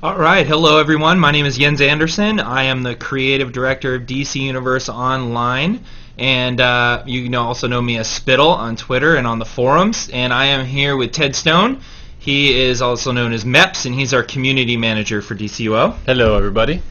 Alright, hello everyone. My name is Jens Anderson. I am the creative director of DC Universe Online, and you can also know me as Spittle on Twitter and on the forums. And I am here with Ted Stone. He is also known as Mepps, and he's our community manager for DCUO. Hello everybody.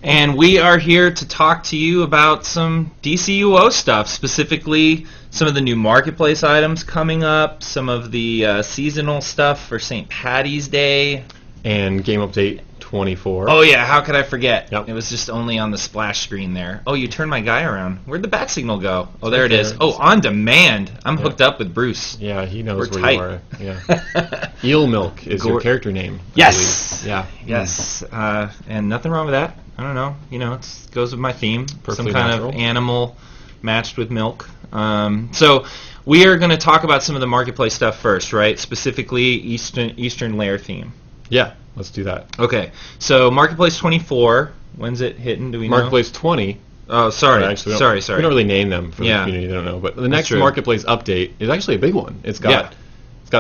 And we are here to talk to you about some DCUO stuff, specifically some of the new marketplace items coming up, some of the seasonal stuff for St. Paddy's Day. And Game Update 24. Oh yeah, how could I forget? Yep. It was just only on the splash screen there. Oh, you turned my guy around. Where'd the bat signal go? Oh, there it is. Oh, on demand. I'm hooked up with Bruce. Yeah, he knows We're where tight. you are. Yeah. Eel Milk is your character name. Yes. Yeah. Yes. And nothing wrong with that. I don't know. You know, it goes with my theme. Perfectly some kind natural. of animal matched with milk. So we are going to talk about some of the marketplace stuff first, right? Specifically Eastern Lair theme. Yeah, let's do that. Okay, so Marketplace 24, when's it hitting? Do we know? Marketplace 20. Oh, sorry. Actually, sorry. We don't really name them for the community. They don't know. But the next true. Marketplace update is actually a big one. It's got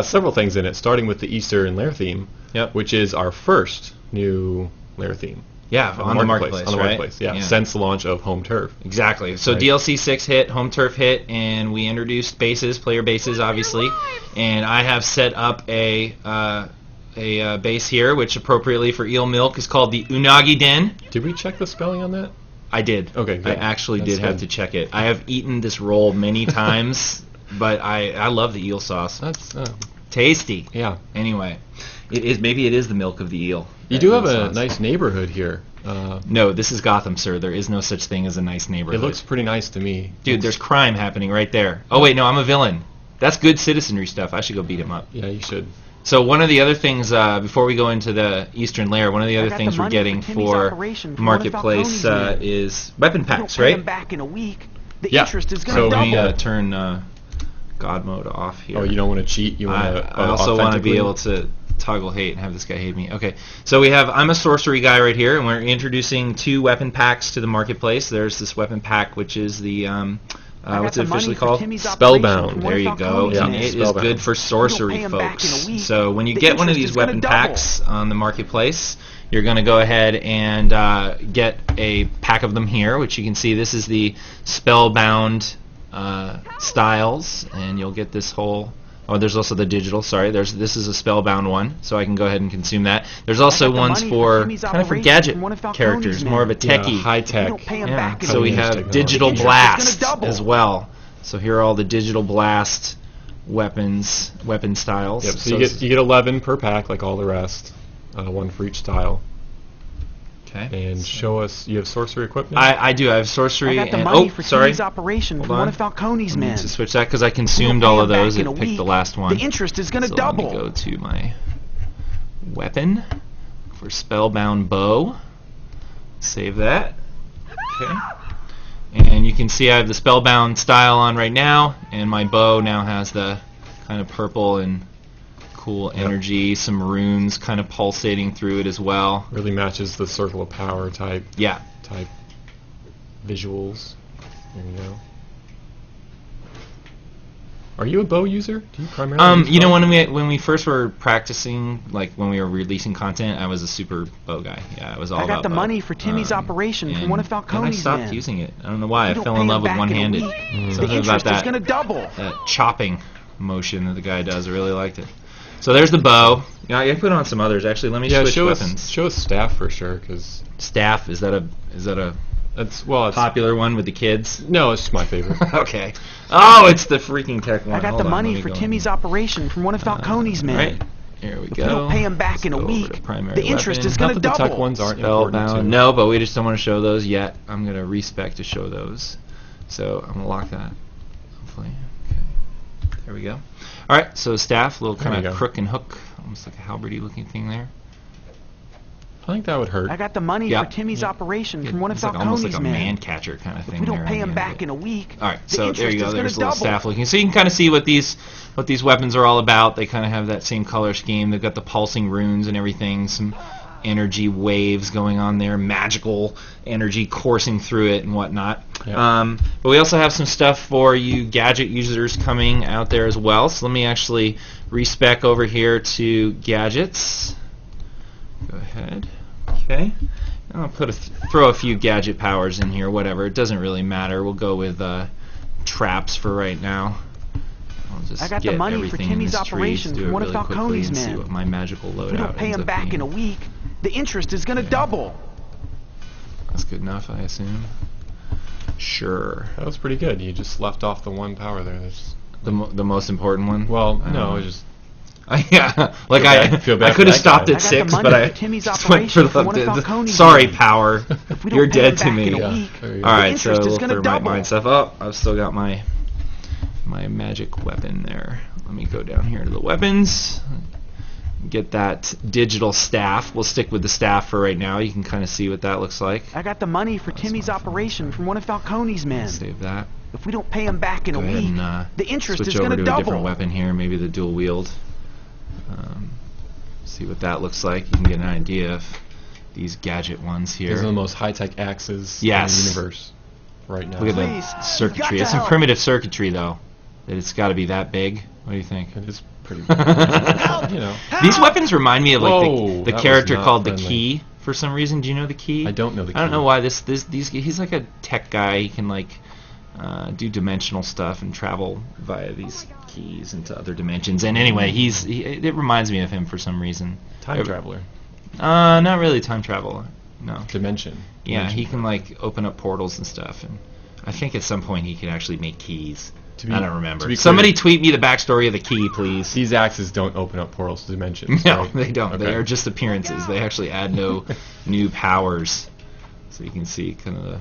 several things in it, starting with the Eastern Lair theme, which is our first new Lair theme. Yeah, on the Marketplace, on the right? Marketplace, yeah, since the launch of Home Turf. Exactly. So Right. DLC 6 hit, Home Turf hit, and we introduced bases, player bases, obviously. And I have set up a base here, which appropriately for Eel Milk is called the Unagi Den. Did we check the spelling on that? I did. Okay, I good. actually That's did have good. to check it. I have eaten this roll many times, but I love the eel sauce. That's Tasty. yeah. Anyway, maybe it is the milk of the eel. You that do have eel a sauce. nice neighborhood here. No, this is Gotham, sir. There is no such thing as a nice neighborhood. It looks pretty nice to me. Dude, there's crime happening right there. Oh wait, no, I'm a villain. That's good citizenry stuff. I should go beat him up. Yeah, you should. So one of the other things, before we go into the Eastern Lair, one of the other things we're getting for Marketplace is weapon packs, right? Back in a week. The Yeah. interest is So going to Let me double. turn God mode off here. Oh, you don't want to cheat? You want to? I also want to be able to toggle hate and have this guy hate me. Okay, so I'm a sorcery guy right here, and we're introducing 2 weapon packs to the marketplace. There's this weapon pack, which is the what's it officially called? Spellbound. There you go. Yeah, And it is Spellbound. good for sorcery, folks. So when you get one of these weapon packs on the marketplace, you're going to go ahead and get a pack of them here, which you can see. This is the Spellbound styles, and you'll get this whole. Oh, there's also the digital. Sorry, this is a Spellbound one, so I can go ahead and consume that. There's also ones for kind of for gadget characters, more of a techie, high tech. Yeah. So we have technology. Digital Interest is Blast gonna double. as well. So here are all the Digital Blast weapon styles. Yep. So you get 11 per pack, like all the rest. 1 for each style. Okay. And show us. You have sorcery equipment. I do. I have sorcery I got the and money for sorry. Timmy's operation Hold from on. one of Falcone's I need men. to switch that because I consumed all of those. It picked the last one. The interest is going to So double. let me go to my weapon for Spellbound Bow. Save that. Okay. And you can see I have the Spellbound style on right now, and my bow now has the kind of purple and cool energy, some runes kind of pulsating through it as well. Really matches the Circle of Power type visuals. There you go. Are you a bow user? Do you primarily? use You know, bow? when we first were practicing, like when we were releasing content, I was a super bow guy. Yeah, I was all I got about the bow. money for Timmy's operation from one of And then I Falcone's stopped men. using it. I don't know why. I You fell don't in pay love him with back in a one-handed. week. The Something about interest is going to that double. chopping motion that the guy does. I really liked it. So there's the bow. Yeah, I put on some others actually. Let me switch show weapons. us staff for sure, because Staff, is that a it's popular one with the kids? no, it's my favorite. Okay. Oh, it's the freaking tech one. I got Hold the on, money let me for go Timmy's in. operation from one of Falcone's men. Right. Here we If go. we don't pay him back in a Let's go over week, to primary the interest weapon. is going Not to that the double. tech ones aren't important Spellbound. too. No, but we just don't want to show those yet. I'm going to respec to show those. So I'm going to lock that. Hopefully. Okay. There we go. Alright, so staff, little There kind you of go. crook and hook. Almost like a halberdy looking thing there. I think that would hurt. I got the money Yeah. for Timmy's operation from one of It's like almost Falcone's like a men. man catcher kind of If thing we don't there pay on him the end back of it. in a week, Alright, the so there interest you go. is There's a gonna little double. staff looking. So you can kind of see what these weapons are all about. They kind of have that same color scheme. They've got the pulsing runes and everything. Some energy waves going on there. Magical energy coursing through it and whatnot. Yeah. But we also have some stuff for you gadget users coming out there as well. So let me actually respec over here to gadgets. Go ahead. Okay. I'll throw a few gadget powers in here. Whatever. It doesn't really matter. We'll go with traps for right now. I'll just I got get the money everything for in Timmy's this tree, operation do from it one of really quickly Falcone's and see men. what my magical loadout If we don't pay ends him up back being. in a week, the interest is going to double. That's good enough, I assume. Sure. That was pretty good. You just left off the one power there. That's The most important one? well, no, it just... Yeah, like feel bad I for could have that stopped guy. at I got 6, the money but I for Timmy's just went for operation from one of Falcone's sorry, men. power. If we don't You're pay him dead to back me. in a Yeah, week, there you the go. Alright, so interest is we'll going to throw my double. mine stuff up. I've still got my magic weapon there. Let me go down here to the weapons. Get that digital staff. We'll stick with the staff for right now. You can kind of see what that looks like. I got the money for Timmy's operation from one of Falcone's men. Save that. If we don't pay him back in Go a ahead week, and the interest switch is going over to to a double. different weapon here, maybe the dual wield. See what that looks like. You can get an idea of these gadget ones here. These are the most high-tech axes Yes. in the universe right now. Look at Please, the circuitry. you've got It's to some help. primitive circuitry, though. That it's got to be that big. What do you think? It is pretty big. You know. These weapons remind me of like Whoa, the that character was not called friendly. the Key for some reason. Do you know the Key? I don't know the I don't Key. know why he's like a tech guy. He can like do dimensional stuff and travel via these keys into other dimensions. And anyway, it reminds me of him for some reason. Time traveler. Not really time travel. No. Dimension. Yeah, Dimension he can like open up portals and stuff. And I think at some point he can actually make keys. I don't remember. to be Somebody clear, tweet me the backstory of the Key, please. These axes don't open up portals to dimensions. No, right? they don't. Okay. They are just appearances. They actually add no new powers. So you can see kind of the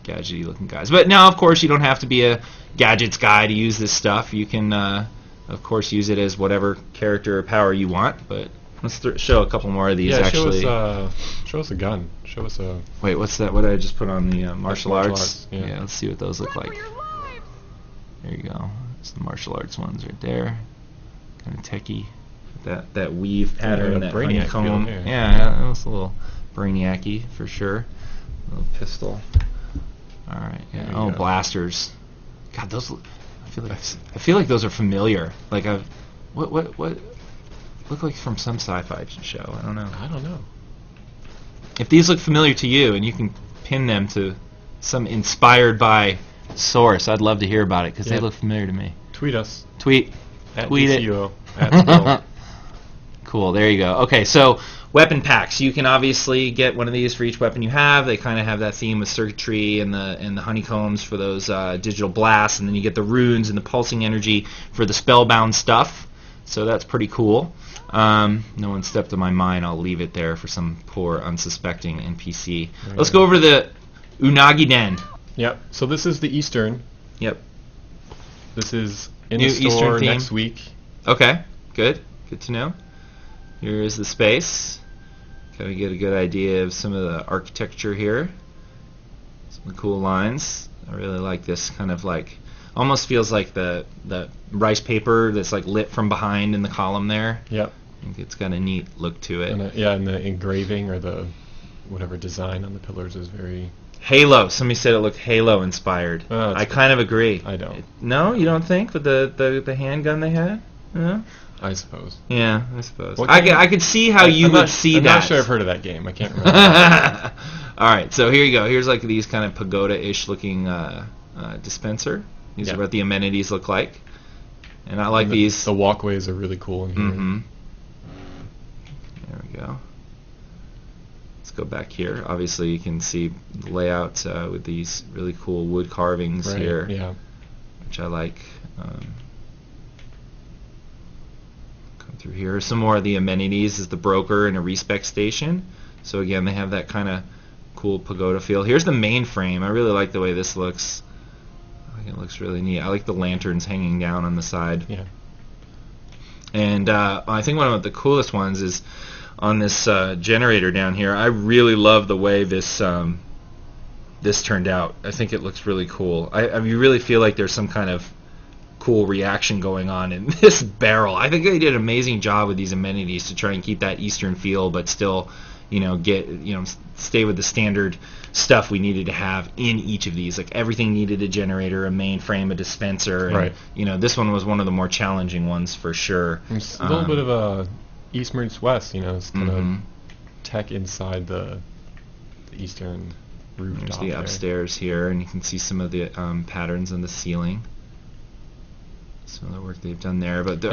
gadgety looking guys. But now, of course, you don't have to be a gadgets guy to use this stuff. You can, of course, use it as whatever character or power you want. But let's show a couple more of these, Yeah, actually. show us a gun. Show us a... Wait, what's that? What did I just put on the martial arts? Yeah. Let's see what those look like. There you go. It's the martial arts ones right there. Kind of techie. That weave pattern, that Brainiac honeycomb. feel, Yeah, that was a little brainiac-y for sure. A little pistol. All right. Yeah. There you Oh, go. blasters. God, those. I feel like those are familiar. Like what look like from some sci-fi show. I don't know. I don't know. If these look familiar to you and you can pin them to some inspired by source, I'd love to hear about it because they Yeah. look familiar to me. Tweet us. Tweet At it. DCUO. At Spill. Cool, there you go. Okay, so weapon packs. You can obviously get one of these for each weapon you have. They kind of have that theme with circuitry and the honeycombs for those digital blasts, and then you get the runes and the pulsing energy for the spellbound stuff. So that's pretty cool. No one stepped on my mine. I'll leave it there for some poor unsuspecting NPC. Let's go over to the Unagi Den. Yep. So this is the Eastern. Yep. This is in New the store Eastern theme. next week. Okay, good. Good to know. Here is the space. Kind of get a good idea of some of the architecture here. Some cool lines. I really like this kind of like, almost feels like the rice paper that's like lit from behind in the column there. Yep. I think it's got a neat look to it. And the engraving or the whatever design on the pillars is very... Halo. Somebody said it looked Halo inspired. Oh, I kind of agree. I don't. No, you don't think with the handgun they had? No? I suppose. Yeah, I suppose. What I game? could see how you would see I'm that. not sure I've heard of that game. I can't remember. All right, so here you go. Here's like these kind of pagoda-ish looking dispenser. These are what the amenities look like, and I like these. The walkways are really cool in here. Mm-hmm. There we go. Let's go back here. Obviously, you can see the layout with these really cool wood carvings Right, here, yeah. which I like. Come through here. Some more of the amenities is the broker and a respec station. So again, they have that kind of cool pagoda feel. Here's the mainframe. I really like the way this looks. I think it looks really neat. I like the lanterns hanging down on the side. Yeah. And I think one of the coolest ones is on this generator down here. I really love the way this this turned out. I think it looks really cool. You really feel like there's some kind of cool reaction going on in this barrel. I think they did an amazing job with these amenities to try and keep that Eastern feel, but still, stay with the standard stuff we needed to have in each of these. Like everything needed a generator, a mainframe, a dispenser. And, right. This one was one of the more challenging ones for sure. It's a little bit of a East meets West. It's kind of tech inside the eastern rooftop. There's the upstairs here, and you can see some of the patterns on the ceiling. Some of the work they've done there, but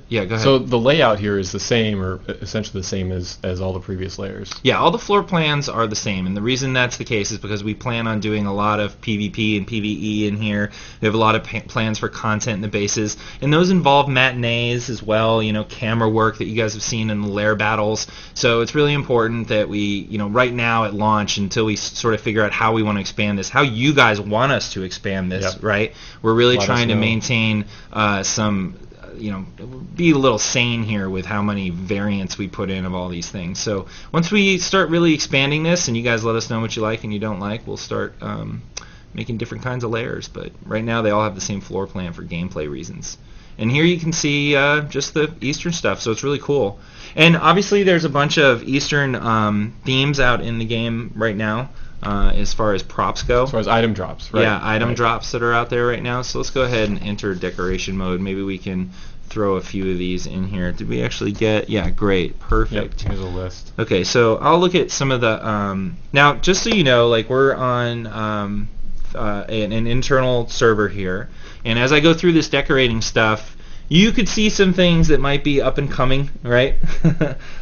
yeah, go ahead. So the layout here is the same, or essentially the same as all the previous layers. Yeah, all the floor plans are the same, and the reason that's the case is because we plan on doing a lot of PvP and PvE in here. We have a lot of plans for content in the bases, and those involve matinees as well. You know, camera work that you guys have seen in the lair battles. So it's really important that we, you know, right now at launch, until we sort of figure out how we want to expand this, how you guys want us to expand this, right? We're really trying to maintain some, you know, be a little sane here with how many variants we put in of all these things. So once we start really expanding this, and you guys let us know what you like and you don't like, we'll start making different kinds of layers. But right now they all have the same floor plan for gameplay reasons. And here you can see just the Eastern stuff, so it's really cool. And obviously there's a bunch of Eastern themes out in the game right now. As far as props go. As far as item drops, right? Yeah, item drops that are out there right now. So let's go ahead and enter decoration mode. Maybe we can throw a few of these in here. Did we actually get... Yeah, great. Perfect. Yep, here's a list. Okay, so I'll look at some of the... now, just so you know, like, we're on an internal server here. And as I go through this decorating stuff, you could see some things that might be up and coming, right?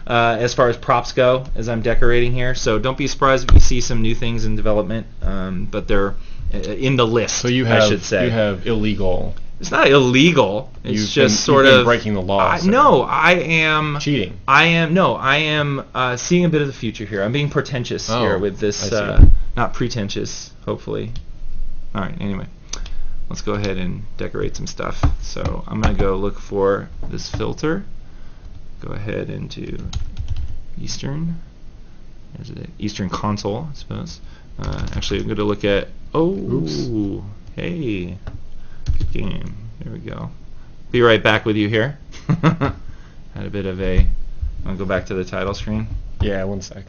As far as props go, as I'm decorating here. So don't be surprised if you see some new things in development, but they're in the list, so you have, I should say. You have illegal. It's not illegal. It's just sort of of breaking the law. No, I am cheating. I am seeing a bit of the future here. I'm being pretentious here with this. Not pretentious, hopefully. All right. Anyway. Let's go ahead and decorate some stuff. So I'm going to go look for this filter. Go ahead into Eastern. There's the Eastern console, I suppose. Actually, I'm going to look at... Oops. Hey. Good game. There we go. Be right back with you here. Had a bit of a... I'll go back to the title screen. Yeah, one sec.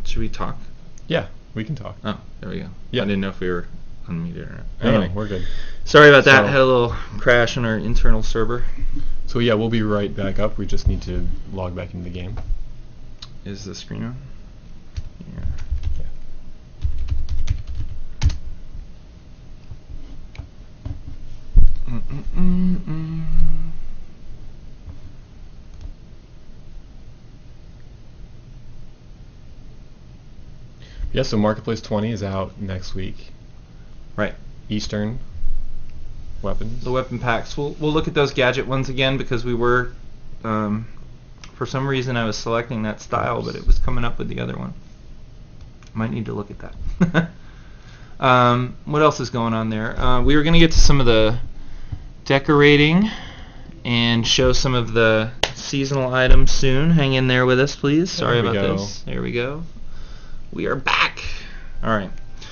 Should we talk? Yeah, we can talk. Oh, there we go. Yeah. I didn't know if we were unmuted or not. Anyway, we're good. Sorry about that. Had a little crash on our internal server. So yeah, we'll be right back up. We just need to log back into the game. Is the screen on? Yeah. Yeah, so Marketplace 20 is out next week. Right. Eastern weapons. The weapon packs. We'll look at those gadget ones again because we were, for some reason I was selecting that style, but it was coming up with the other one. Might need to look at that. What else is going on there? We were going to get to some of the decorating and show some of the seasonal items soon. Hang in there with us, please. Sorry about this. There we go. We are back. All right.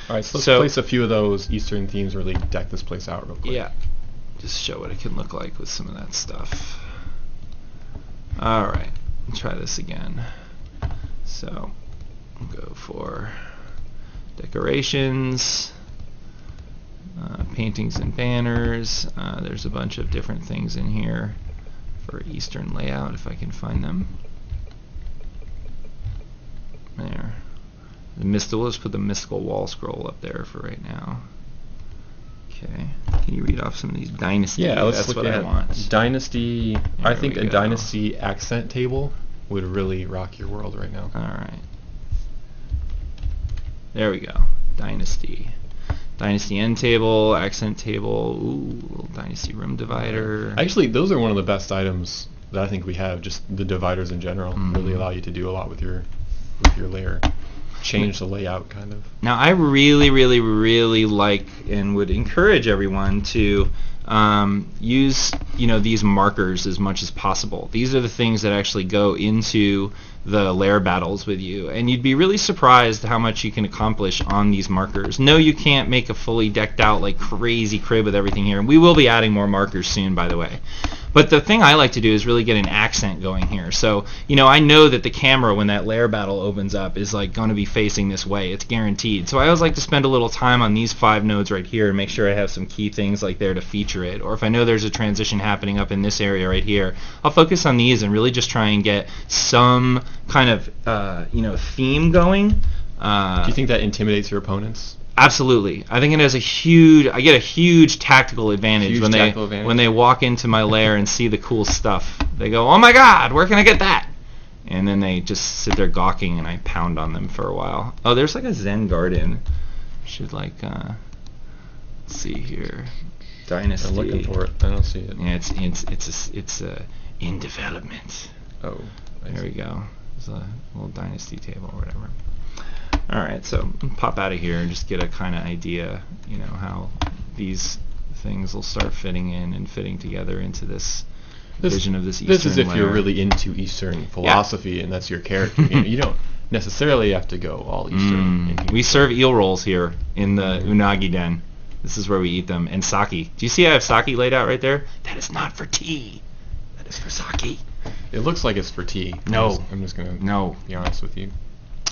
All right. So let's place a few of those Eastern themes. Really deck this place out real quick. Yeah. Just show what it can look like with some of that stuff. All right. Try this again. So we'll go for decorations, paintings and banners. There's a bunch of different things in here for Eastern layout if I can find them. There. We'll just put the mystical wall scroll up there for right now. Okay. Can you read off some of these dynasty? Yeah, let's That's look what at I want. Dynasty. I think a go. Dynasty accent table would really rock your world right now. All right. There we go. Dynasty. Dynasty end table, accent table, ooh, little Dynasty room divider. Actually, those are one of the best items that I think we have. Just the dividers in general really allow you to do a lot with your layer. Change the layout, kind of. Now, I really, really, really like and would encourage everyone to use these markers as much as possible. These are the things that actually go into the lair battles with you, and you'd be really surprised how much you can accomplish on these markers. No, you can't make a fully decked out like crazy crib with everything here, and we will be adding more markers soon, by the way. But the thing I like to do is really get an accent going here. So, I know that the camera, when that lair battle opens up, is like going to be facing this way. It's guaranteed. So I always like to spend a little time on these 5 nodes right here and make sure I have some key things like there to feature it. Or if I know there's a transition happening up in this area right here, I'll focus on these and really just try and get some kind of theme going. Do you think that intimidates your opponents? Absolutely. I think it has I get a huge tactical advantage when they walk into my lair and see the cool stuff. They go, "Oh my god, where can I get that?" And then they just sit there gawking, and I pound on them for a while. Oh, there's like a Zen garden. Should let's see here. Dynasty. I'm looking for it. I don't see it. Yeah, it's in development. Oh, there we go. There's a little dynasty table or whatever. Alright, so pop out of here and just get a kind of idea, how these things will start fitting in and fitting together into this vision of this Eastern This is if lair. you're really into Eastern philosophy and that's your character. You don't necessarily have to go all Eastern. We serve eel rolls here in the Unagi Den. This is where we eat them. And sake. Do you see I have sake laid out right there? That is not for tea. That is for sake. It looks like it's for tea. No. I'm just going to be honest with you.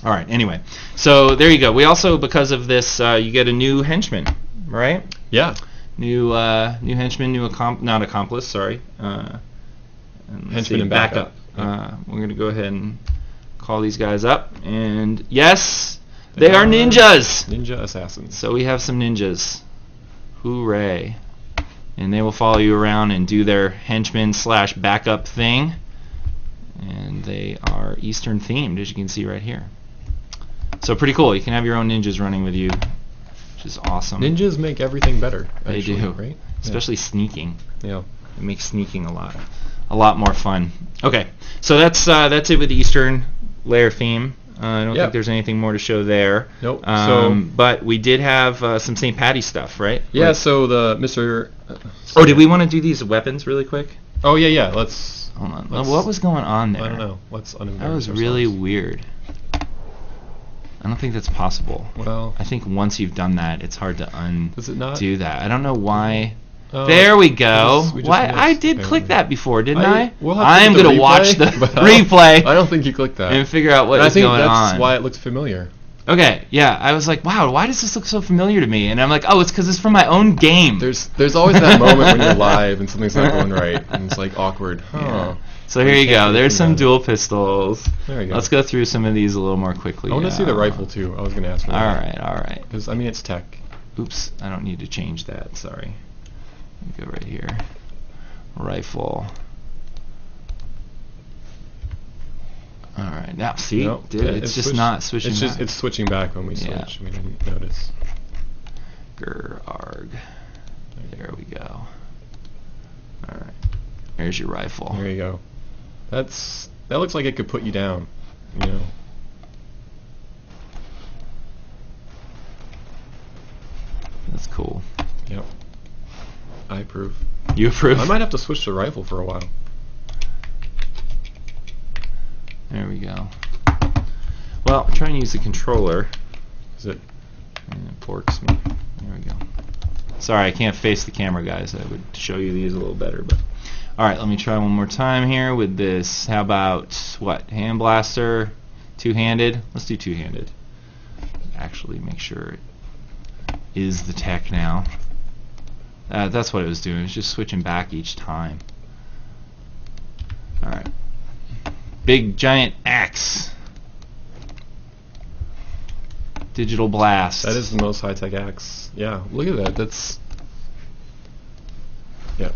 All right. Anyway, so there you go. We also, because of this, you get a new henchman, right? Yeah. New henchman, not accomplice. Sorry. Henchman and backup. We're going to go ahead and call these guys up, and yes, they are ninjas. Ninja assassins. So we have some ninjas. Hooray! And they will follow you around and do their henchman/backup thing. And they are Eastern themed, as you can see right here. So pretty cool. You can have your own ninjas running with you, which is awesome. Ninjas make everything better. They actually, do, right? Especially sneaking. Yeah. It makes sneaking a lot more fun. Okay, so that's it with the Eastern lair theme. I don't think there's anything more to show there. Nope. But we did have some St. Patty's stuff, right? Yeah. So the Mr. Did we want to do these weapons really quick? Oh yeah. Let's. Hold on. What was going on there? I don't know. Let's unembarrass That was ourselves. really weird. I don't think that's possible. Well, I think once you've done that, it's hard to does it not? undo that. I don't know why. There we go. We just Why? missed, I did apparently. click that before, didn't I? We'll have I'm to going to watch the replay I don't think you clicked that. and figure out what and is I think going that's on. why it looks familiar. Okay, yeah. I was like, wow, why does this look so familiar to me? And I'm like, oh, it's because it's from my own game. There's always that moment when you're live and something's not going right, and it's like awkward. Yeah. So here you go. There's some dual pistols. There you go. Let's go through some of these a little more quickly. I want to see the rifle too. I was going to ask for that. All right. Because I mean, it's tech. Oops, I don't need to change that. Sorry. Let me go right here. Rifle. All right. Now, see, Nope. dude, it's just not switching. It's switching back when we switch. Yeah. We didn't notice. Grr, arg. There we go. All right. There's your rifle. There you go. That looks like it could put you down. You know. That's cool. Yep. I approve. You approve? I might have to switch to rifle for a while. There we go. Well, I'm trying to use the controller. Is it? And it forks me. There we go. Sorry, I can't face the camera, guys. I would show you these a little better, but all right. Let me try one more time here with this. How about what? Hand blaster, two-handed. Let's do two-handed. Actually, make sure it is the tech now. That's what it was doing. It was just switching back each time. All right. Big giant axe. Digital blast. That is the most high-tech axe. Yeah, look at that. That's... Yeah.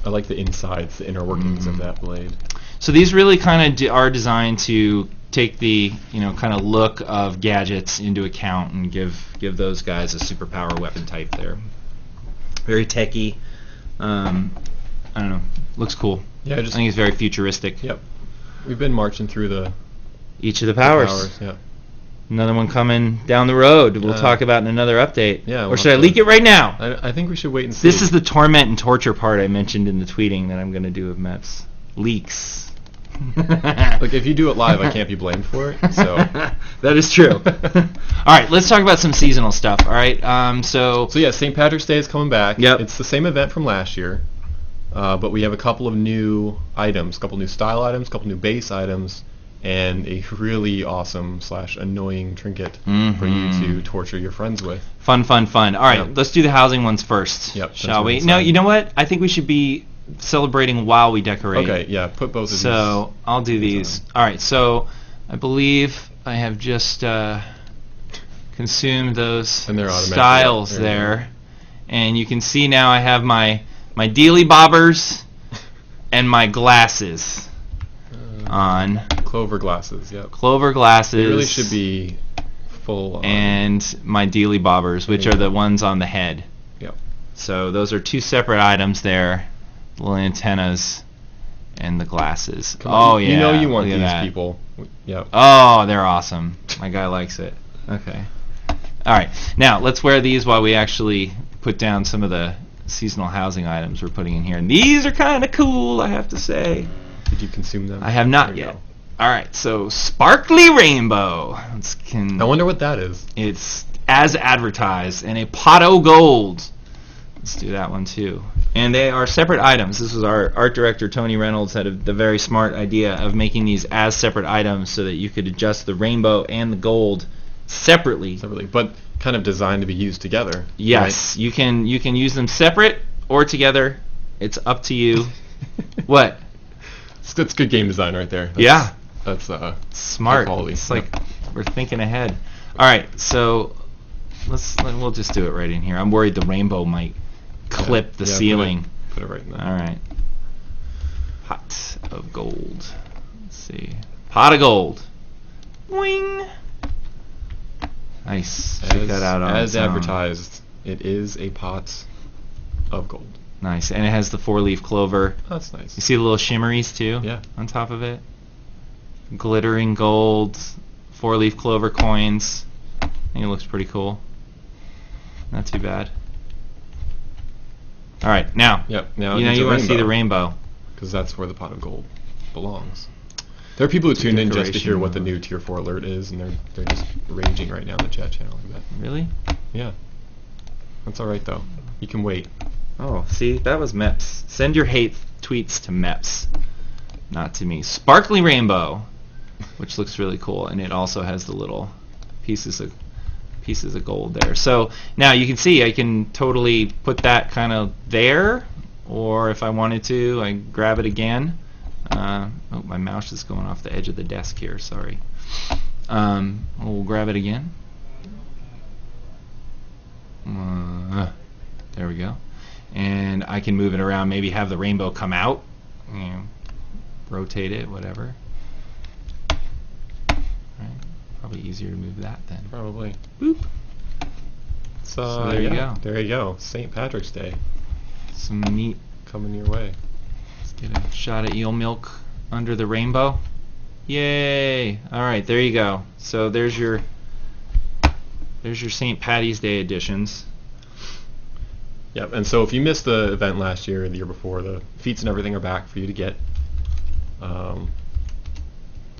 I like the insides, the inner workings of that blade. So these really kind of are designed to take the kind of look of gadgets into account and give those guys a superpower weapon type there. Very techy. I don't know. Looks cool. Yeah, I think it's very futuristic. Yep. We've been marching through each of the powers. Yeah. Another one coming down the road. We'll talk about in another update. Yeah. Or should I leak it right now? I think we should wait and see. This is the torment and torture part I mentioned in the tweeting that I'm going to do of Mepps. Leaks. Look, if you do it live, I can't be blamed for it. So that is true. All right, let's talk about some seasonal stuff. All right, so yeah, St. Patrick's Day is coming back. Yep. It's the same event from last year, but we have a couple of new items, a couple new style items, a couple new base items, and a really awesome / annoying trinket for you to torture your friends with. Fun. All right, let's do the housing ones first. Yep. Shall we? No, you know what? I think we should be celebrating while we decorate. Okay, yeah, put both of these. So I'll do these. All right, so I believe I have just consumed those styles there. And you can see now I have my dealy bobbers and my glasses on. Clover glasses, yep. Clover glasses. They really should be full on. And my dealy bobbers, which are the ones on the head. Yep. So those are two separate items there. Little antennas and the glasses. Oh yeah. You know you want these people. Yep. Oh, they're awesome. My guy likes it. Okay. All right. Now, let's wear these while we actually put down some of the seasonal housing items we're putting in here. And these are kind of cool, I have to say. Did you consume them? I have not yet. All right. So, sparkly rainbow. I wonder what that is. It's as advertised, and a pot o' gold. Let's do that one too. And they are separate items. This was our art director, Tony Reynolds, had the very smart idea of making these as separate items so that you could adjust the rainbow and the gold separately. But kind of designed to be used together. Yes, right? you can use them separate or together. It's up to you. What? That's good game design right there. That's smart. It's like we're thinking ahead. All right, so we'll just do it right in here. I'm worried the rainbow might clip the ceiling. Put it right in there. All right. Pot of gold. Let's see. Pot of gold. Wing. Nice. Check that out on as advertised. It is a pot of gold. Nice, and it has the 4-leaf clover. Oh, that's nice. You see the little shimmeries too? Yeah. On top of it. Glittering gold, 4-leaf clover coins. I think it looks pretty cool. Not too bad. All right, now. Yep. Now you want to see the rainbow because that's where the pot of gold belongs. There are people who tune in just to hear what the new Tier 4 alert is, and they're just raging right now in the chat channel. I bet. Really? Yeah. That's all right though. You can wait. Oh, see, that was Mepps. Send your hate tweets to Mepps, not to me. Sparkly rainbow, which looks really cool, and it also has the little pieces of gold there. So now you can see I can totally put that kind of there, or if I wanted to, I grab it again. Oh, my mouse is going off the edge of the desk here. Sorry. We'll grab it again. There we go. And I can move it around, maybe have the rainbow come out, rotate it, whatever. Right. Probably easier to move that then. Probably. Boop. So there you go. There you go. St. Patrick's Day. Some neat coming your way. Let's get a shot of eel milk under the rainbow. Yay! All right, there you go. So there's your St. Patty's Day editions. Yep, and so if you missed the event last year or the year before, the feats and everything are back for you to get. All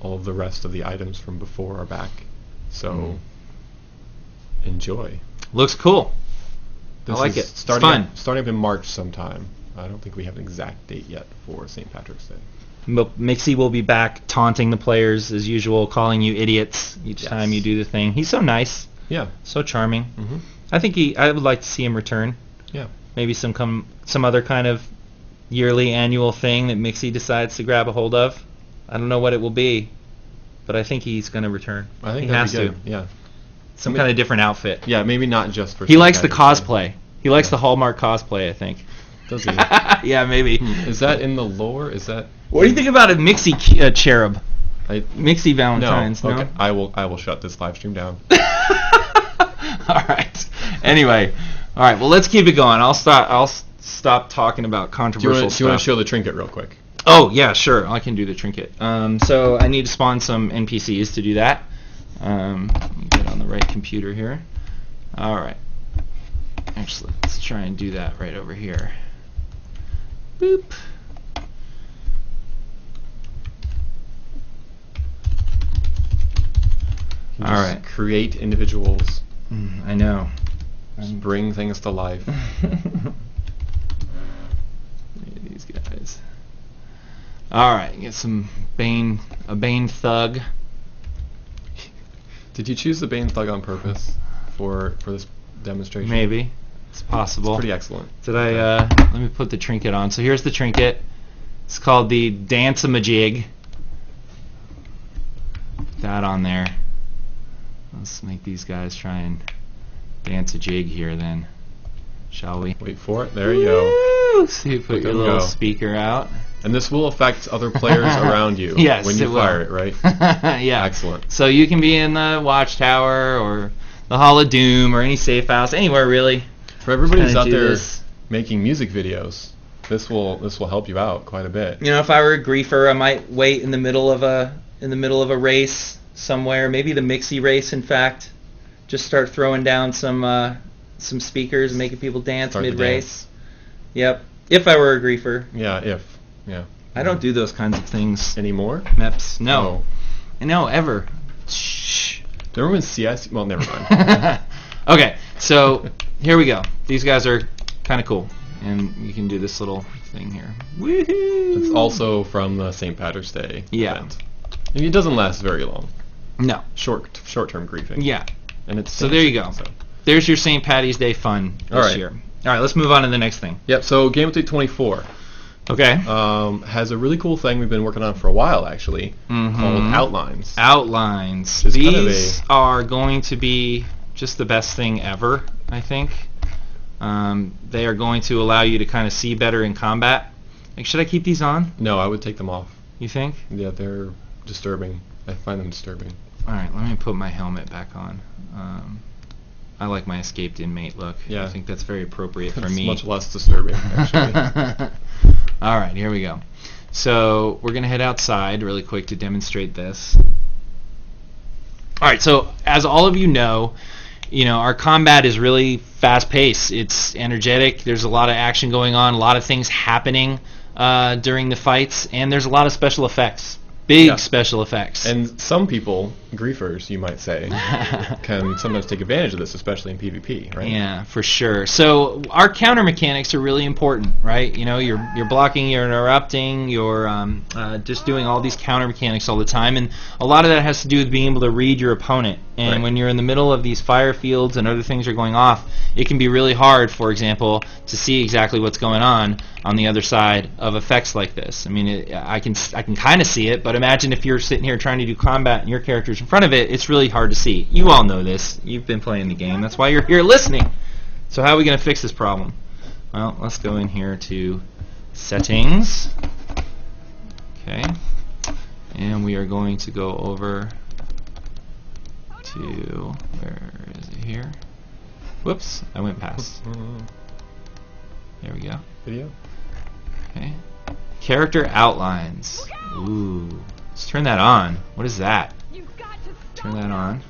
of the rest of the items from before are back. So enjoy. Looks cool. I like it. It's fun. Starting up in March sometime. I don't think we have an exact date yet for St. Patrick's Day. Mixie will be back taunting the players as usual, calling you idiots each time you do the thing. He's so nice. Yeah. So charming. Mm-hmm. I would like to see him return. Yeah. Maybe some other kind of yearly annual thing that Mixie decides to grab a hold of. I don't know what it will be, but I think he's going to return. I think he has to. Yeah. Some kind of different outfit. Yeah, maybe not just for. He likes the cosplay. He likes the Hallmark cosplay, I think. Does he? Yeah, maybe. Is that in the lore? Is that? What do you think about a Mixie cherub? Mixie Valentine's? No. Okay. I will shut this live stream down. All right. Anyway, all right. Well, let's keep it going. I'll stop talking about controversial stuff. Do you want to show the trinket real quick? Oh yeah, sure. I can do the trinket. So I need to spawn some NPCs to do that. Let me get on the right computer here. All right. Actually, let's try and do that right over here. Boop. All right. Create individuals. I know. Just bring things to life. Look at these guys. All right, get some a Bane thug. Did you choose the Bane thug on purpose for this demonstration? Maybe. It's possible. It's pretty excellent. Did I, let me put the trinket on. So here's the trinket. It's called the Dance-a-majig. Put that on there. Let's make these guys try and dance a jig here then. Shall we? Wait for it. There you go. Woo! So you put your little speaker out. And this will affect other players around you yes, when you fire it, right? Yeah. Excellent. So you can be in the Watchtower or the Hall of Doom or any safe house, anywhere really. For everybody who's out there this. making music videos, this will help you out quite a bit. You know, if I were a griefer, I might wait in the middle of a race somewhere, maybe the Mixie race, in fact. Just start throwing down some speakers and making people dance mid-race. Yep. If I were a griefer. Yeah, I don't do those kinds of things anymore. Mepps. No. No, ever. Shh. Remember when CS? Well, never mind. Okay, so here we go. These guys are kind of cool, and you can do this little thing here. Woohoo! It's also from the St. Patrick's Day event. Yeah. It doesn't last very long. No. Short-term griefing. Yeah. And it's so there you go. So. There's your St. Patty's Day fun this year. All right, let's move on to the next thing. Yep. So Game Update 24. Okay. Has a really cool thing we've been working on for a while, actually, called Outlines. Outlines. These are going to be just the best thing ever, I think. They are going to allow you to kind of see better in combat. Like, should I keep these on? No, I would take them off. You think? Yeah, they're disturbing. I find them disturbing. All right, let me put my helmet back on. I like my escaped inmate look. Yeah. I think that's very appropriate for me. It's much less disturbing, actually. All right, here we go. So we're going to head outside really quick to demonstrate this. All right, so as all of you know, our combat is really fast-paced. It's energetic. There's a lot of action going on, a lot of things happening during the fights, and there's a lot of special effects. Big special effects. And some people, griefers, you might say, can sometimes take advantage of this, especially in PvP, right? Yeah, for sure. So our counter mechanics are really important, right? You're blocking, you're interrupting, you're just doing all these counter mechanics all the time, and a lot of that has to do with being able to read your opponent. And when you're in the middle of these fire fields and other things are going off, it can be really hard, for example, to see exactly what's going on the other side of effects like this. I mean, I can kind of see it, but imagine if you're sitting here trying to do combat and your character's in front of it, it's really hard to see. You all know this. You've been playing the game. That's why you're here listening. So how are we going to fix this problem? Well, let's go in here to Settings. Okay. And we are going to go over to, where is it here? Whoops, I went past. There we go. Video? Okay. Character outlines. Ooh. Let's turn that on. What is that? Turn that on.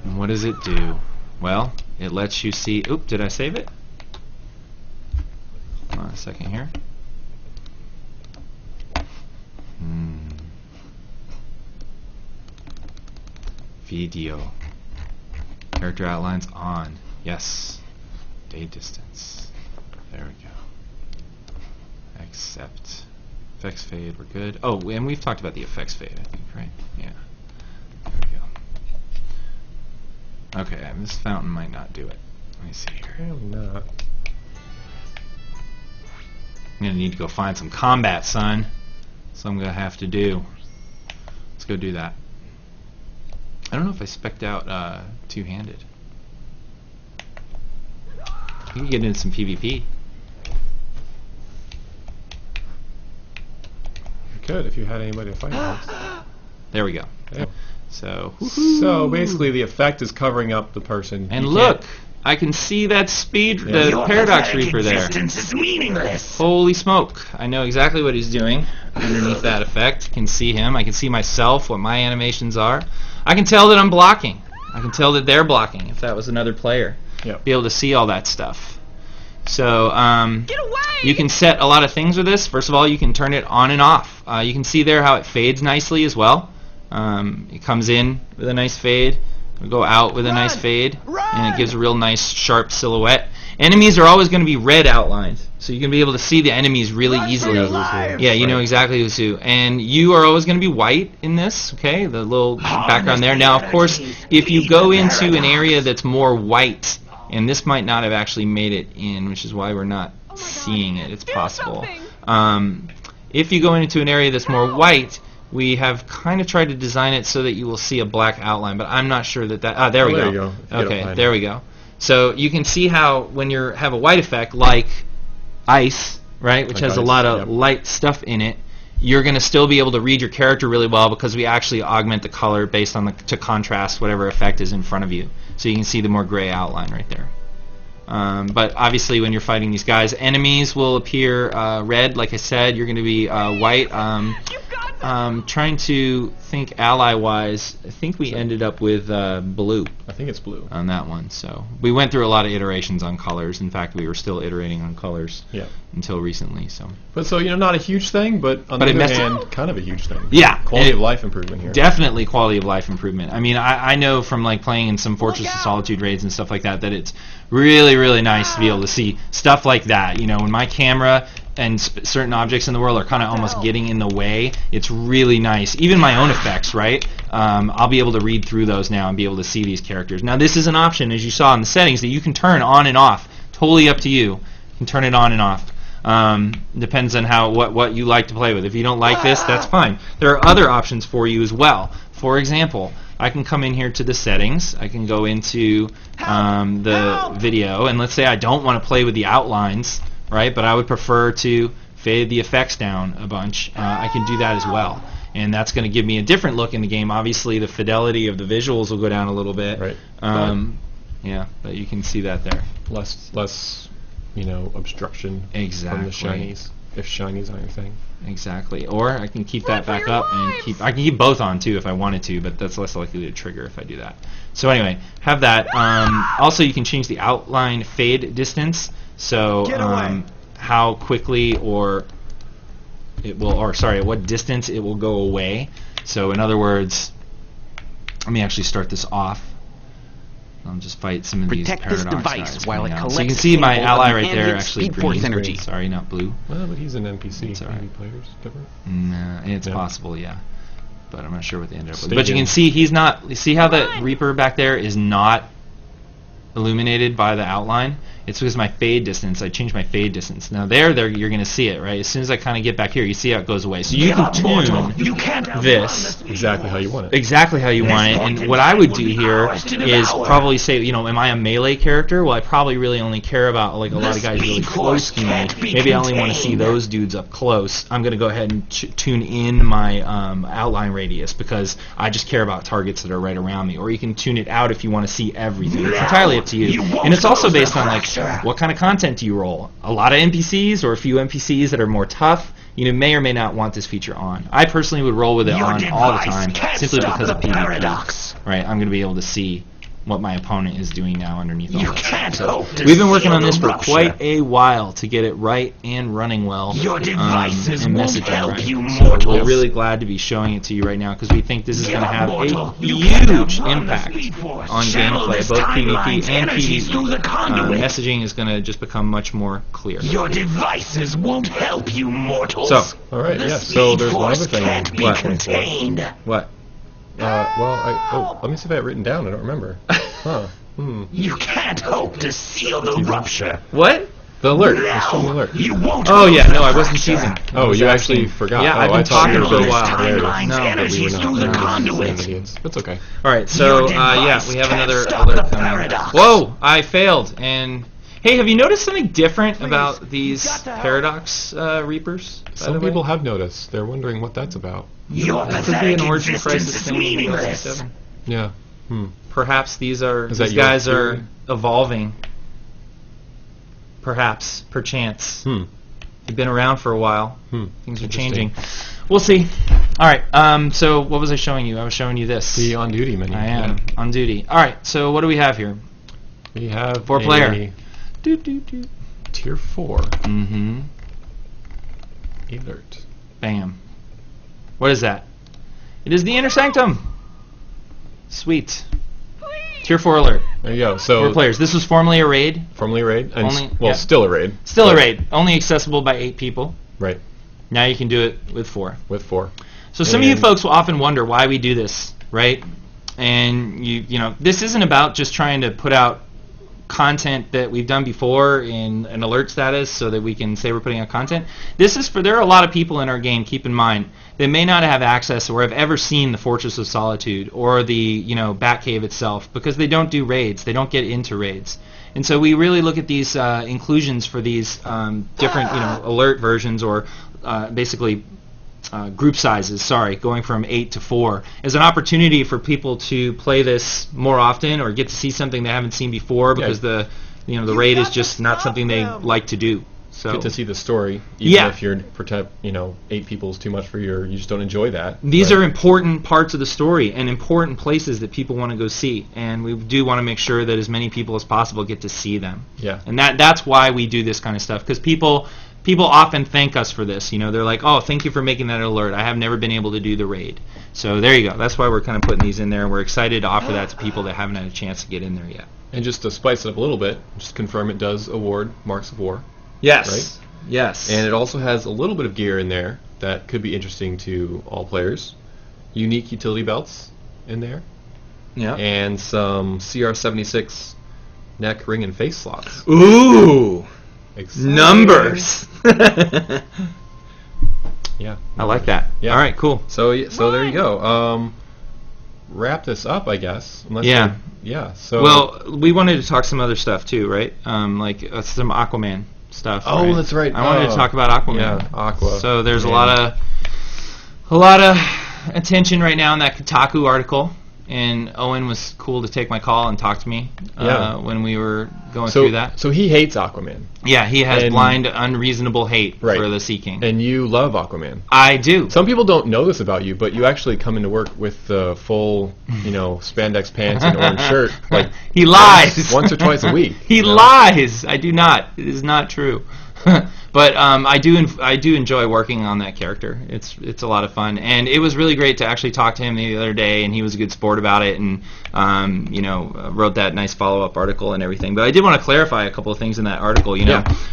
And what does it do? Well, it lets you see... Oop, did I save it? Hold on a second here. Video. Character outlines on. Yes. Day distance. There we go. Accept. Effects fade, we're good. Oh, and we've talked about the effects fade, I think, right? Yeah. There we go. Okay, this fountain might not do it. Let me see here. Apparently not. I'm gonna need to go find some combat, son. So I'm gonna have to do. Let's go do that. I don't know if I spec'd out two-handed. You can get into some PvP. You could if you had anybody to fight against. There we go. Okay. So basically the effect is covering up the person. And look, I can see that the Paradox Reaper there. Existence is meaningless. Holy smoke. I know exactly what he's doing. underneath that effect. You can see him. I can see myself, what my animations are. I can tell that I'm blocking. I can tell that they're blocking if that was another player. Yep. Be able to see all that stuff. So you can set a lot of things with this. First of all, you can turn it on and off. You can see there how it fades nicely as well. It comes in with a nice fade. It'll go out with a nice fade. And it gives a real nice sharp silhouette. Enemies are always going to be red outlined. So you can be able to see the enemies really easily. Yeah, you know exactly who's who. And you are always going to be white in this, okay? The little background there. Now, of course, if you go into an area that's more white, and this might not have actually made it in, which is why we're not seeing it. It's possible. If you go into an area that's more white, we have kind of tried to design it so that you will see a black outline, but I'm not sure that there we go. Okay, there we go. So you can see how when you have a white effect like ice, right, which has a lot of light stuff in it, you're going to still be able to read your character really well because we actually augment the color based on to contrast whatever effect is in front of you. So you can see the more gray outline right there. But obviously when you're fighting these guys, enemies will appear red. Like I said, you're going to be white. Trying to think ally-wise, I think we ended up with blue. I think it's blue on that one. So we went through a lot of iterations on colors. In fact, we were still iterating on colors until recently. So, but so not a huge thing, but on the other hand, kind of a huge thing. Yeah, quality of life improvement here. Definitely quality of life improvement. I mean, I know from like playing in some Fortress of Solitude raids and stuff like that that it's really, really nice to be able to see stuff like that. You know, when my camera and certain objects in the world are kind of almost getting in the way, it's really nice. Even my own effects, right? I'll be able to read through those now and be able to see these characters. Now this is an option, as you saw in the settings, that you can turn on and off. Totally up to you. You can turn it on and off. Depends on what you like to play with. If you don't like this, that's fine. There are other options for you as well. For example, I can come in here to the settings. I can go into the video, and let's say I don't want to play with the outlines, right? But I would prefer to fade the effects down a bunch. I can do that as well, and that's going to give me a different look in the game. Obviously, the fidelity of the visuals will go down a little bit. Right. Yeah, but you can see that there. Less, obstruction from the shinies. If shinies aren't your thing. Exactly. Or I can keep that back up and I can keep both on too if I wanted to, but that's less likely to trigger if I do that. So anyway, have that. Also, you can change the outline fade distance. So how quickly at what distance it will go away. So in other words, let me actually start this off. I'll just fight some of these paradox guys while it collects. So you can see my ally right there actually green. Sorry, not blue. Well, but he's an NPC. Maybe players different. Nah, it's possible, yeah. But I'm not sure what they ended up with. But you can see he's not. See how the Reaper back there is not illuminated by the outline? It's because my fade distance. I changed my fade distance. Now there you're going to see it, right? As soon as I kind of get back here, you see how it goes away. So you can tune this exactly how you want it. Exactly how you want it. And what I would do here is probably say, am I a melee character? Well, I probably really only care about like a lot of guys really close to me. Maybe I only want to see those dudes up close. I'm going to go ahead and tune in my outline radius because I just care about targets that are right around me. Or you can tune it out if you want to see everything. It's entirely up to you. And it's also based on like what kind of content do you roll? A lot of NPCs or a few NPCs that are more tough, you may or may not want this feature on. I personally would roll with it on all the time simply because of PvP. Right? I'm going to be able to see what my opponent is doing now underneath all this. So we've been working on this for quite a while to get it right and running well and messaging right. So we're really glad to be showing it to you right now because we think this is going to have a huge impact on gameplay, both PvP and PvE. Messaging is going to just become much more clear. Your devices won't help you mortals. So, alright, yeah, so there's one other thing. What? Let me see if I have it written down. I don't remember. You can't hope to seal the rupture. What? The alert. No, you won't. Oh yeah, no, I wasn't teasing. Oh, you actually forgot. Yeah, I've been talking for a while. No, but we were not. That's okay. All right, so yeah, we have another alert coming. Whoa, I failed. And hey, have you noticed something different about these paradox reapers? Some people have noticed. They're wondering what that's about. Your pathetic existence is meaningless. Yeah. Perhaps these guys are evolving. Perhaps, perchance. They've been around for a while. Things are changing. We'll see. All right. So what was I showing you? I was showing you this. The on duty menu. I am on duty. All right. So what do we have here? We have 4-player. Tier 4. Mm-hmm. Alert. Bam. What is that? It is the Inner Sanctum. Sweet. Tier 4 alert. There you go. So 4 players. This was formerly a raid. Formerly a raid. And Only- well, yeah. still a raid. Still a raid. Only accessible by 8 people. Right. Now you can do it with 4. With 4. So some of you folks will often wonder why we do this, right? And you know, this isn't about just trying to put out content that we've done before in an alert status so that we can say we're putting out content. This is for, there are a lot of people in our game, keep in mind, that may not have access or have ever seen the Fortress of Solitude or the, you know, Batcave itself, because they don't do raids, they don't get into raids. And so we really look at these inclusions for these different, you know, alert versions or basically group sizes, going from 8 to 4, as an opportunity for people to play this more often or get to see something they haven't seen before, because the raid is just not something they like to do. So Get to see the story, even if you're 8 people is too much for you, or you just don't enjoy that. These are important parts of the story and important places that people want to go see, and we do want to make sure that as many people as possible get to see them. Yeah. And that's why we do this kind of stuff, because people often thank us for this. You know, they're like, "Oh, thank you for making that alert. I have never been able to do the raid." So there you go. That's why we're kind of putting these in there, and we're excited to offer that to people that haven't had a chance to get in there yet. And just to spice it up a little bit, just confirm it does award Marks of War. Yes. Right? Yes. And it also has a little bit of gear in there that could be interesting to all players. Unique utility belts in there. Yeah. And some CR76 neck, ring, and face slots. Ooh. Exciting. Numbers. Yeah. I like that. Yeah. All right, cool. So there you go. Wrap this up, I guess. Unless Yeah. So Well, we wanted to talk some other stuff too, right? Like some Aquaman stuff. Oh, right? that's right. I wanted to talk about Aquaman. Yeah, Aqua. So there's Man. a lot of attention right now in that Kotaku article, and Owen was cool to take my call and talk to me when we were going through that. So he hates Aquaman. Yeah, he has And- blind, unreasonable hate Right. for the Sea King. And you love Aquaman. I do. Some people don't know this about you, but you actually come into work with the full, spandex pants and orange shirt. Like He lies. Once or twice a week. He lies. I do not. It is not true. But I do enjoy working on that character. It's a lot of fun, and it was really great to actually talk to him the other day, and he was a good sport about it, and wrote that nice follow-up article and everything. But I did want to clarify a couple of things in that article.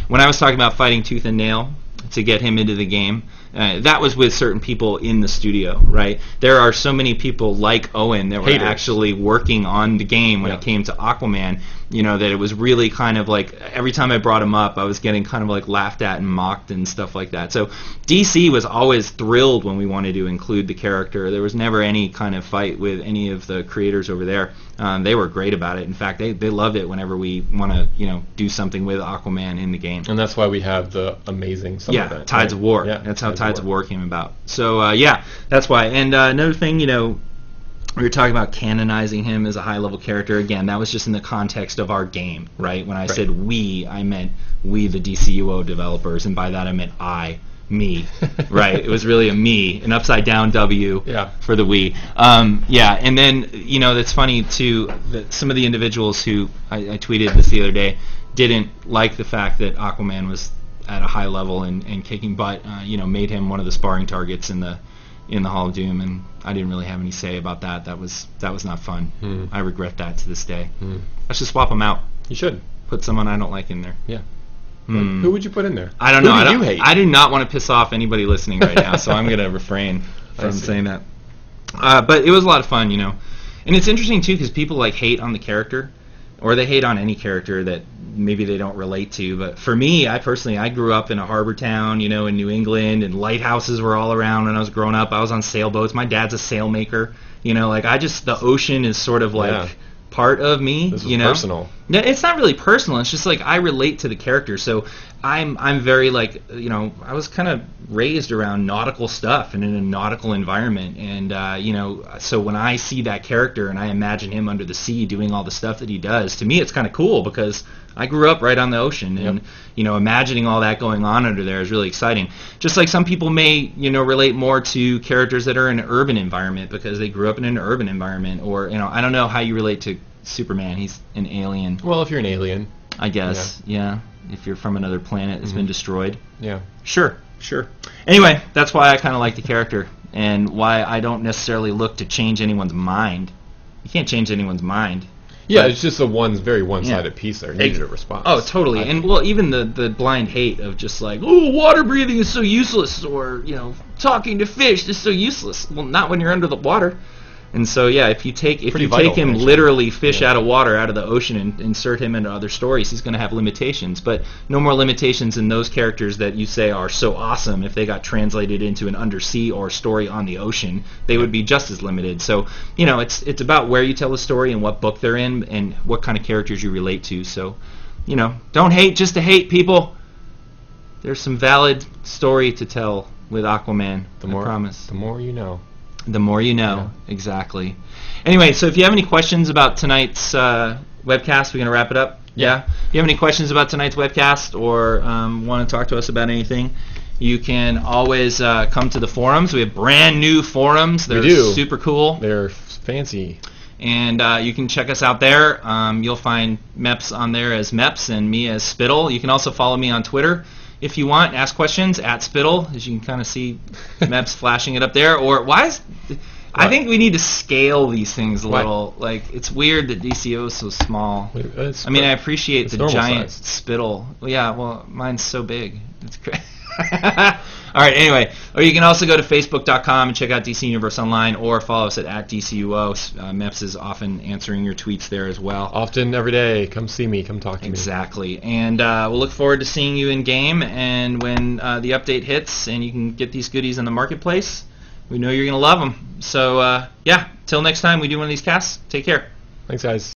When I was talking about fighting tooth and nail to get him into the game, that was with certain people in the studio, right? There are so many people like Owen that were Haters. actually working on the game when it came to Aquaman, that it was really kind of like every time I brought him up, I was getting kind of like laughed at and mocked and stuff like that. So DC was always thrilled when we wanted to include the character. There was never any kind of fight with any of the creators over there. They were great about it. In fact, they loved it whenever we want to do something with Aquaman in the game. And that's why we have the amazing summer event. Tides of War. Yeah, That's how Tides of War came about. So that's why. And another thing, we were talking about canonizing him as a high-level character. Again, that was just in the context of our game, right? When I said we, I meant we, the DCUO developers, and by that I meant me, right? It was really a me, an upside-down W for the we. And then, that's funny, too, that some of the individuals who, I tweeted this the other day, didn't like the fact that Aquaman was at a high level and kicking butt, made him one of the sparring targets in the Hall of Doom, and I didn't really have any say about that. That was not fun. I regret that to this day. I should swap them out. You should. Put someone I don't like in there. Yeah. Who would you put in there? I don't know. Who do you hate? I do not want to piss off anybody listening right now, so I'm going to refrain from saying that. But it was a lot of fun, And it's interesting, too, because people hate on the character, or they hate on any character that maybe they don't relate to. But for me, I grew up in a harbor town, in New England, and lighthouses were all around when I was growing up. I was on sailboats. My dad's a sailmaker. The ocean is sort of part of me. This is personal. No, it's not really personal. It's just I relate to the character. So I'm very like, you know, I was kind of raised around nautical stuff and in a nautical environment, and you know, so when I see that character and I imagine him under the sea doing all the stuff that he does, to me it's kind of cool because I grew up right on the ocean, and you know, imagining all that going on under there is really exciting. Just like some people may, you know, relate more to characters that are in an urban environment because they grew up in an urban environment, or you know, I don't know how you relate to Superman. He's an alien. Well, if you're an alien, I guess, yeah. If you're from another planet that's been destroyed. Yeah. Sure. Anyway, that's why I kind of like the character, and why I don't necessarily look to change anyone's mind. You can't change anyone's mind. Yeah, it's just a very one-sided piece there. Negative response. Oh, totally. And well, even the blind hate of just like, oh, water breathing is so useless, or you know, talking to fish is so useless. Well, not when you're under the water. And so, yeah, if you take him literally fish out of water, out of the ocean, and insert him into other stories, he's going to have limitations. But no more limitations in those characters that you say are so awesome. If they got translated into an undersea or story on the ocean, they would be just as limited. So, you know, it's about where you tell the story and what book they're in and what kind of characters you relate to. So, you know, don't hate just to hate, people. There's some valid story to tell with Aquaman, I promise. The more you know. The more you know, exactly. Anyway, so if you have any questions about tonight's webcast, we're going to wrap it up. Yeah? If you have any questions about tonight's webcast or want to talk to us about anything, you can always come to the forums. We have brand new forums. They're super cool. They're fancy. And you can check us out there. You'll find Mepps on there as Mepps and me as Spittle. You can also follow me on Twitter if you want. Ask questions at Spittle, as you can kind of see Mepps flashing it up there. Or I think we need to scale these things a little. Like, it's weird that DCO is so small. I mean, I appreciate the giant size. Spittle. Well, yeah, well, mine's so big. It's crazy. All right, anyway. Or you can also go to Facebook.com and check out DC Universe Online, or follow us at DCUO. Mepps is often answering your tweets there as well. Often, every day. Come see me. Come talk to me. Exactly. And we'll look forward to seeing you in game, and when the update hits and you can get these goodies in the marketplace, we know you're going to love them. So, yeah, till next time we do one of these casts, take care. Thanks, guys.